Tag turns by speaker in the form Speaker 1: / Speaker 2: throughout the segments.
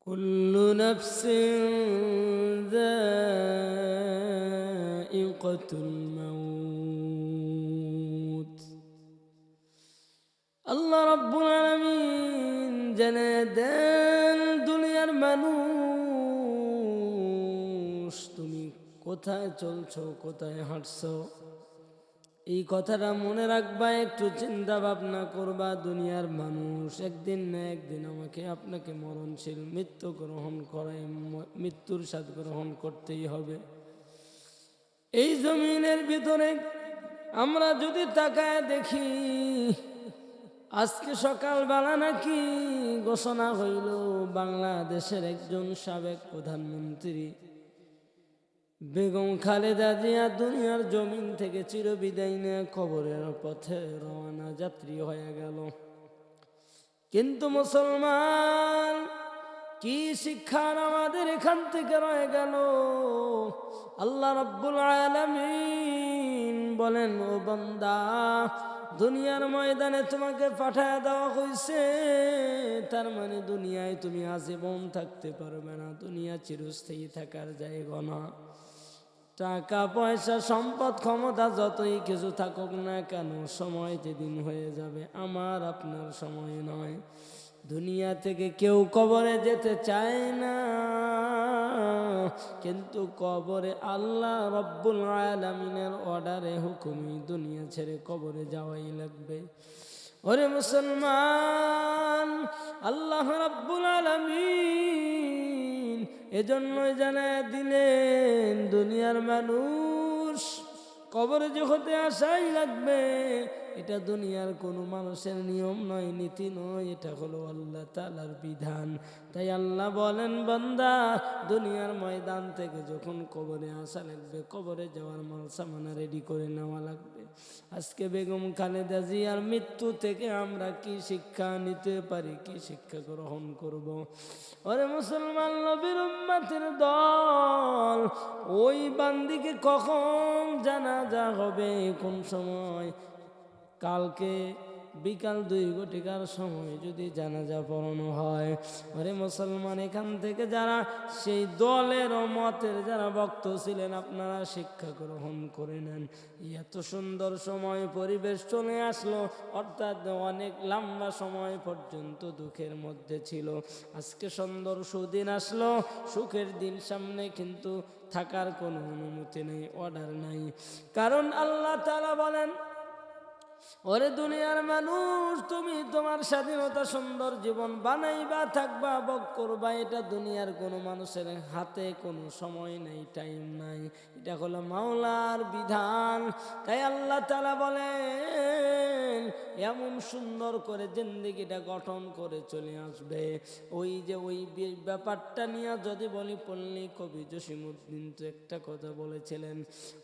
Speaker 1: কুল্লু নফসিন যায়িকাতুল মাউত। আল্লাহ রাব্বুল আলামিন জানে দেন দুনিয়ার মানুষ, তুমি কোথায় চলছো, কোথায় হাঁটছো, এই কথাটা মনে রাখবা, একটু চিন্তা ভাবনা করবা। দুনিয়ার মানুষ একদিন না একদিন আমাকে আপনাকে মরণশীল মৃত্যু গ্রহণ করায়, মৃত্যুর স্বাদ গ্রহণ করতেই হবে। এই জমিনের ভিতরে আমরা যদি তাকায় দেখি, আজকে সকালবেলা নাকি ঘোষণা হইল বাংলাদেশের একজন সাবেক প্রধানমন্ত্রী বেগম খালেদা জিয়া দুনিয়ার জমিন থেকে চিরবিদায় নিয়ে কবরের পথে রওনা যাত্রী হয়ে গেল। কিন্তু মুসলমান, কি শিক্ষার আমাদের এখান থেকে রয়ে গেল? আল্লাহ রাব্বুল আলামিন বলেন, ও বান্দা, দুনিয়ার ময়দানে তোমাকে পাঠায় দেওয়া হয়েছে, তার মানে দুনিয়ায় তুমি আজীবন থাকতে পারবে না। দুনিয়া চিরস্থায়ী থাকার জায়গা না। টাকা পয়সা সম্পদ ক্ষমতা যতই কিছু থাকুক না কেন, সময় যেদিন হয়ে যাবে, আমার আপনার সময় নয়। দুনিয়া থেকে কেউ কবরে যেতে চায় না, কিন্তু কবরে আল্লাহ রব্বুল আলামিনের অর্ডারে হুকুমই দুনিয়া ছেড়ে কবরে যাওয়াই লাগবে। ওরে মুসলমান, আল্লাহ রাব্বুল আলামিন এজন্যই জানায় দিলেন দুনিয়ার মানুষ কবরে যে হতে আসাই লাগবে। এটা দুনিয়ার কোনো মানুষের নিয়ম নয়, নীতি নয়, এটা হলো আল্লাহ তাআলার বিধান। তাই আল্লাহ বলেন, বান্দা, দুনিয়ার ময়দান থেকে যখন কবরে আসা লাগবে, কবরে যাওয়ার মাল সামানা রেডি করে নেওয়া লাগবে। আজকে বেগম খালেদা জিয়ার মৃত্যু থেকে আমরা কি শিক্ষা নিতে পারি, কি শিক্ষা গ্রহণ করব? ওরে মুসলমান, নবীর উম্মতের দল, ওই বান্দিকে কখন জানাজা হবে, কোন সময়? কালকে বিকাল 2 ঘটিকার সময় যদি জানাজা পড়ানো হয়, আরে মুসলমান, এখান থেকে যারা সেই দলের ও মতের যারা ভক্ত ছিলেন, আপনারা শিক্ষা গ্রহণ করে নেন। এত সুন্দর সময় পরিবেশ চলে আসলো, অর্থাৎ অনেক লম্বা সময় পর্যন্ত দুঃখের মধ্যে ছিল। আজকে সুন্দর সুদিন আসলো, সুখের দিন সামনে, কিন্তু থাকার কোনো অনুমতি নেই, অর্ডার নাই। কারণ আল্লাহ তাআলা বলেন, ওরে দুনিয়ার মানুষ, তুমি তোমার স্বাধীনতা সুন্দর জীবন বানাইবা, থাকবা, ভোগ করবা, এটা দুনিয়ার কোনো মানুষের হাতে কোনো সময় নেই, টাইম নাই। এটা হলো মাওলার বিধান। তাই আল্লাহ তাআলা বলেন, এমন সুন্দর করে জিন্দেগিটা গঠন করে চলে আসবে। ওই যে ওই ব্যাপারটা নিয়ে যদি বলি, পল্লী কবি জসিমউদ্দিন তো একটা কথা বলেছিলেন,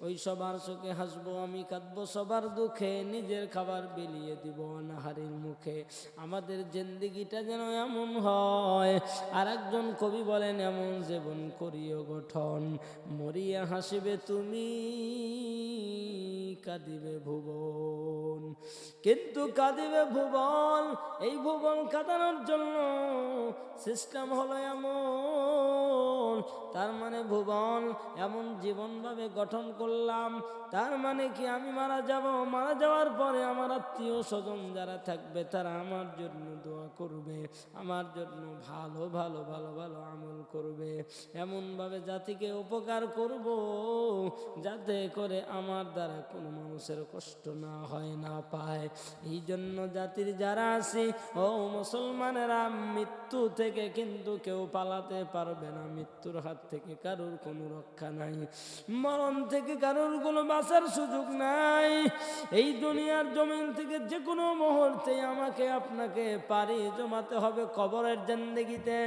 Speaker 1: ওই সবার চোখে হাসবো আমি, কাঁদবো সবার দুঃখে, নিজের খাবার বিলিয়ে দিব অনাহারীর মুখে। আমাদের জিন্দেগিটা যেন এমন হয়। আর একজন কবি বলেন, এমন জীবন করিও গঠন, মরিয়া হাসিবে তুমি, কাঁদিবে ভুবন। কিন্তু কাঁদিবে ভুবন, এই ভুবন কাঁদানোর জন্য সিস্টেম হলো এমন। তার মানে ভুবন এমন জীবনভাবে গঠন করলাম, তার মানে কি আমি মারা যাব, মারা যাওয়ার পরে আমার আত্মীয় স্বজন যারা থাকবে তারা আমার জন্য দোয়া করবে, আমার জন্য ভালো ভালো ভালো ভালো আমল করবে, এমনভাবে জাতিকে উপকার করব যাতে করে আমার দ্বারা কোনো মানুষের কষ্ট না হয়, না পায়। এই জন্য জাতির যারা আছে, ও মুসলমানেরা, মৃত্যু থেকে কিন্তু কেউ পালাতে পারবে না। মৃত্যুর হাত থেকে কারোর কোনো রক্ষা নাই, মরণ থেকে কারোর কোনো বাঁচার সুযোগ নাই। এই দুনিয়ার জমিন থেকে যে কোনো মুহূর্তে আমাকে আপনাকে পারি জমাতে হবে কবরের জিন্দেগিতে।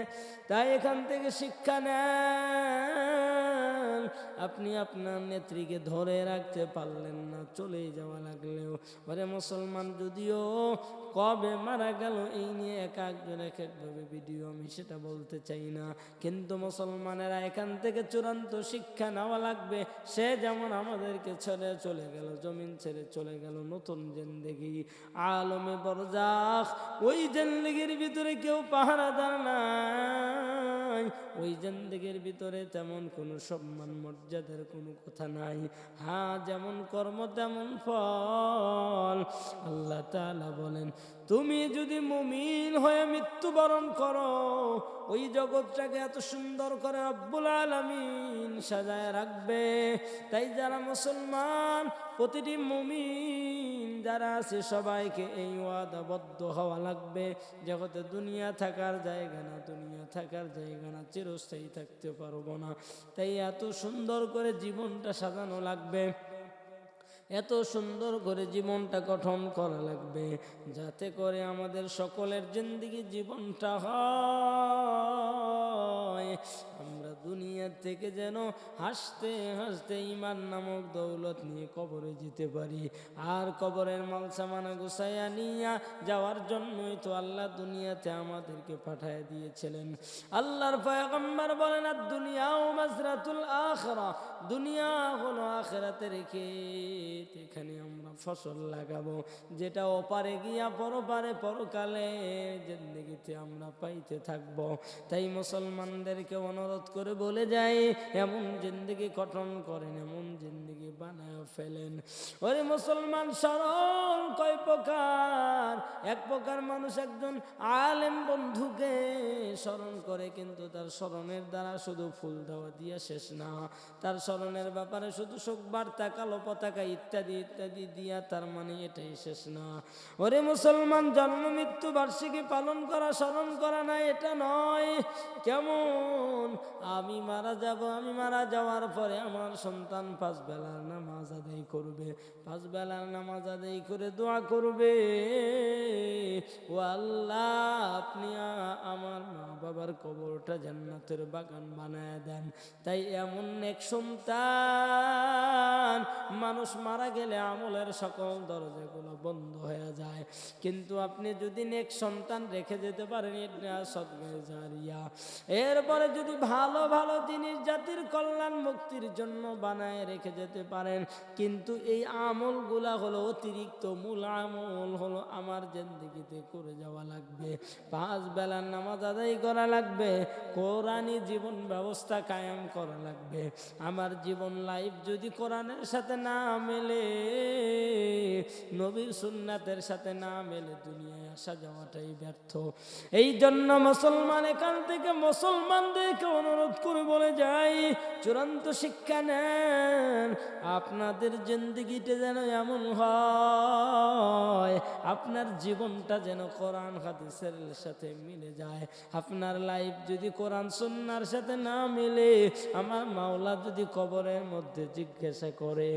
Speaker 1: তাই এখান থেকে শিক্ষা নেন। আপনি আপনার নেত্রীকে ধরে রাখতে পারলেন না, চলে যাওয়া লাগলেও, ওরে মুসলমান, যদিও কবে মারা গেল এই নিয়ে এক একজন এক একভাবে ভিডিও, আমি সেটা বলতে চাই না। কিন্তু মুসলমানেরা এখান থেকে চূড়ান্ত শিক্ষা নেওয়া লাগবে। সে যেমন আমাদেরকে ছেড়ে চলে গেল, জমিন ছেড়ে চলে গেল, নতুন জিন্দেগি, আলমে বরজাখ, ওই জিন্দেগির ভিতরে কেউ পাহারাদার না, নাই, ওই জিন্দেগির ভিতরে তেমন কোনো সম্মান মর্যাদার কোনো কথা নাই। হ্যাঁ, যেমন কর্ম তেমন ফল। আল্লাহ তাআলা বলেন, তুমি যদি মুমিন হয়ে মৃত্যুবরণ করো, ওই জগৎটাকে এত সুন্দর করে রব্বুল আলামিন সাজায় রাখবে। তাই যারা মুসলমান, প্রতিটি মুমিন যারা আছে সবাইকে এই ওয়াদাবদ্ধ হওয়া লাগবে, জগতে দুনিয়া থাকার জায়গা না, দুনিয়া থাকার জায়গা না, চিরস্থায়ী থাকতে পারবো না। তাই এত সুন্দর করে জীবনটা সাজানো লাগবে, এত সুন্দর করে জীবনটা গঠন করা লাগবে, যাতে করে আমাদের সকলের জিন্দেগি জীবনটা হয় আমরা দুনিয়া থেকে যেন হাসতে হাসতে ঈমান নামক দৌলত নিয়ে কবরে যেতে পারি। আর কবরের মাল সামানা গুছাইয়া নিয়া যাওয়ার জন্যই তো আল্লাহ দুনিয়াতে আমাদেরকে পাঠিয়ে দিয়েছিলেন। আল্লাহর পয়গম্বর বলেন, আর দুনিয়াও মাজরাতুল আখিরা, দুনিয়া হলো আখিরাতের ক্ষেত, এখানে আমরা ফসল লাগাবো, যেটা ওপারে গিয়া পরপারে পরকালে জিন্দেগিতে আমরা পাইতে থাকবো। তাই মুসলমানদেরকে অনুরোধ করে বলে যাই, এমন জিন্দেগি গঠন করেন, এমন জিন্দেগি বানায় ফেলেন। ওরে মুসলমান, সরল কয় প্রকার? এক প্রকার মানুষ একজন আলেম বন্ধুকে স্মরণ করে, কিন্তু তার স্মরণের দ্বারা শুধু ফুল দেওয়া দিয়ে শেষ না, তার স্মরণের ব্যাপারে শুধু শোক বার্তা, কালো পতাকা ইত্যাদি ইত্যাদি দিয়া তার মানে এটাই শেষ না। ওরে মুসলমান, জন্ম মৃত্যু বার্ষিকী পালন করা, স্মরণ করা না, এটা নয়। কেমন? আমি মারা যাব, আমি মারা যাওয়ার পরে আমার সন্তান 5 বেলার নামাজ আদায় করবে, 5 বেলার নামাজ আদায় করে দোয়া করবে, ও আল্লাহ আপনি আমার মা বাবার কবরটা জান্নাতের বাগান বানায় দেন। তাই এমন এক সন্তান, মানুষ মারা গেলে আমলের সকল দরজাগুলো বন্ধ হয়ে যায়, কিন্তু আপনি যদি নেক সন্তান রেখে যেতে পারেন, এটা সদকায়ে জারিয়া। এরপরে যদি ভালো ভালো জিনিস জাতির কল্যাণ মুক্তির জন্য বানায় রেখে যেতে পারেন, কিন্তু এই আমলগুলা হলো অতিরিক্ত, মূল আমল হলো আমার জিন্দেগিতে করে যাওয়া লাগবে। 5 বেলার নামাজ আদায় করা লাগবে, কোরআনী জীবন ব্যবস্থা কায়েম করা লাগবে। আমার জীবন লাইফ যদি কোরআনের সাথে না মেলে, নবীর সুন্নাতের সাথে না মেলে, দুনিয়ায় আসা যাওয়াটাই ব্যর্থ। এই জন্য মুসলমান, এখান থেকে মুসলমানদেরকে অনুরোধ করে বলে যাই, চূড়ান্ত শিক্ষা নেন। আপনাদের জিন্দেগিটা যেন এমন হয়, আপনার জীবনটা যেন কোরআন হাদিসের সাথে মিলে যায়। আপনার লাইফ যদি কোরআন সুন্নাহর সাথে না মিলে, আমার মাওলা যদি কবরের মধ্যে জিজ্ঞাসা করে,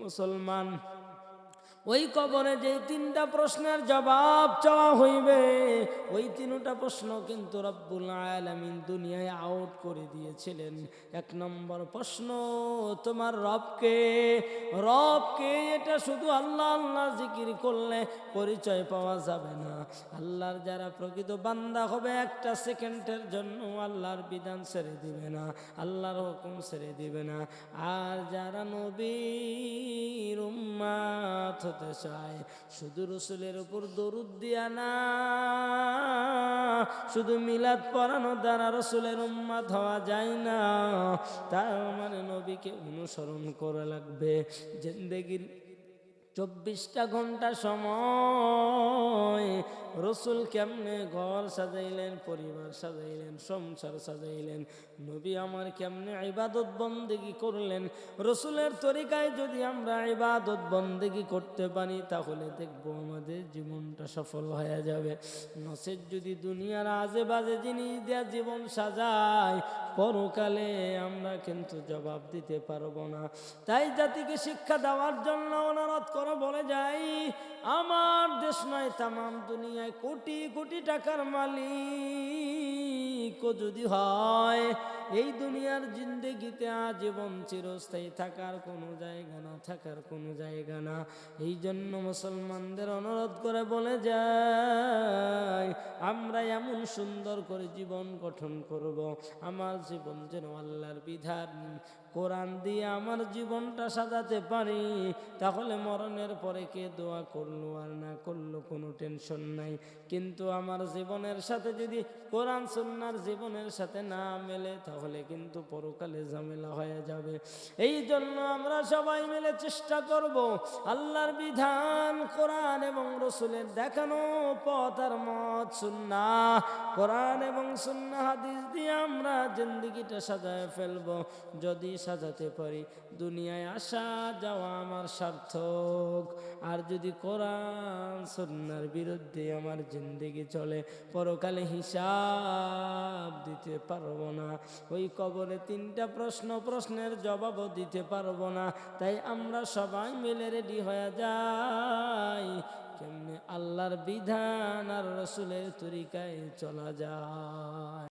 Speaker 1: মুসলমান, ওই কবরে যে 3টা প্রশ্নের জবাব চাওয়া হইবে, ওই 3টা প্রশ্ন কিন্তু রব্বুল আলামিন দুনিয়ায় আউট করে দিয়েছিলেন। 1 নম্বর প্রশ্ন, তোমার রবকে? রবকে এটা শুধু আল্লাহ আল্লাহ জিকির করলে পরিচয় পাওয়া যাবে না। আল্লাহর যারা প্রকৃত বান্দা হবে, 1টা সেকেন্ডের জন্য আল্লাহর বিধান ছেড়ে দিবে না, আল্লাহর হুকুম ছেড়ে দিবে না। আর যারা নবীর উম্মত হতে চায়, শুধু রসুলের উপর দরুদ দিয়া না, শুধু মিলাদ পড়ানো দ্বারা রসুলের উম্মত হওয়া যায় না। তার মানে নবীকে অনুসরণ করা লাগবে। জিন্দেগির 24টা ঘন্টা সময় রসুল কেমনে ঘর সাজাইলেন, পরিবার সাজাইলেন, সংসার সাজাইলেন, নবী আমার কেমনে ইবাদত বন্দেগি করলেন, রসুলের তরিকায় যদি আমরা ইবাদত বন্দেগি করতে পারি, তাহলে দেখবো আমাদের জীবনটা সফল হয়ে যাবে। নচেৎ যদি দুনিয়ার আজে বাজে জিনিস দেয়া জীবন সাজায়, পরকালে আমরা কিন্তু জবাব দিতে পারবো না। তাই জাতিকে শিক্ষা দেওয়ার জন্য অনুরোধ করে বলে যাই, আমার দেশ নয়, তামাম দুনিয়ায় কোটি কোটি টাকার মালিক যদি হয়, এই দুনিয়ার জিন্দেগিতে আজীবন চিরস্থায়ী থাকার কোনো জায়গা না, থাকার কোনো জায়গা না। এই জন্য মুসলমানদের অনুরোধ করে বলে যাই, আমরা এমন সুন্দর করে জীবন গঠন করব, আমার জীবন যেন আল্লাহর বিধান কোরআন দিয়ে আমার জীবনটা সাজাতে পারি। তাহলে মরণের পরে কে দোয়া করলো আর না করলো কোনো টেনশন নাই, কিন্তু আমার জীবনের সাথে যদি কোরআন সুন্নাহর জীবনের সাথে না মেলে তাহলে কিন্তু পরকালে ঝামেলা হয়ে যাবে। এই জন্য আমরা সবাই মিলে চেষ্টা করব আল্লাহর বিধান কোরআন এবং রসুলের দেখানো পথ আর মত সুন্নাহ, কোরআন এবং সুন্নাহ হাদিস দিয়ে আমরা জিন্দেগিটা সাজায় ফেলব। যদি সাজাতে পারি দুনিয়ায় আসা যাওয়া আমার সার্থক। আর যদি কোরআন সুন্নাহর বিরুদ্ধে আমার জিন্দেগি চলে পরকালে হিসাব দিতে পারবো না। ওই কবরে 3টা প্রশ্নের জবাবও দিতে পারবো না। তাই আমরা সবাই মিলে রেডি হয়ে যাই কেমনে আল্লাহর বিধান আর রসুলের তরিকায় চলা যায়।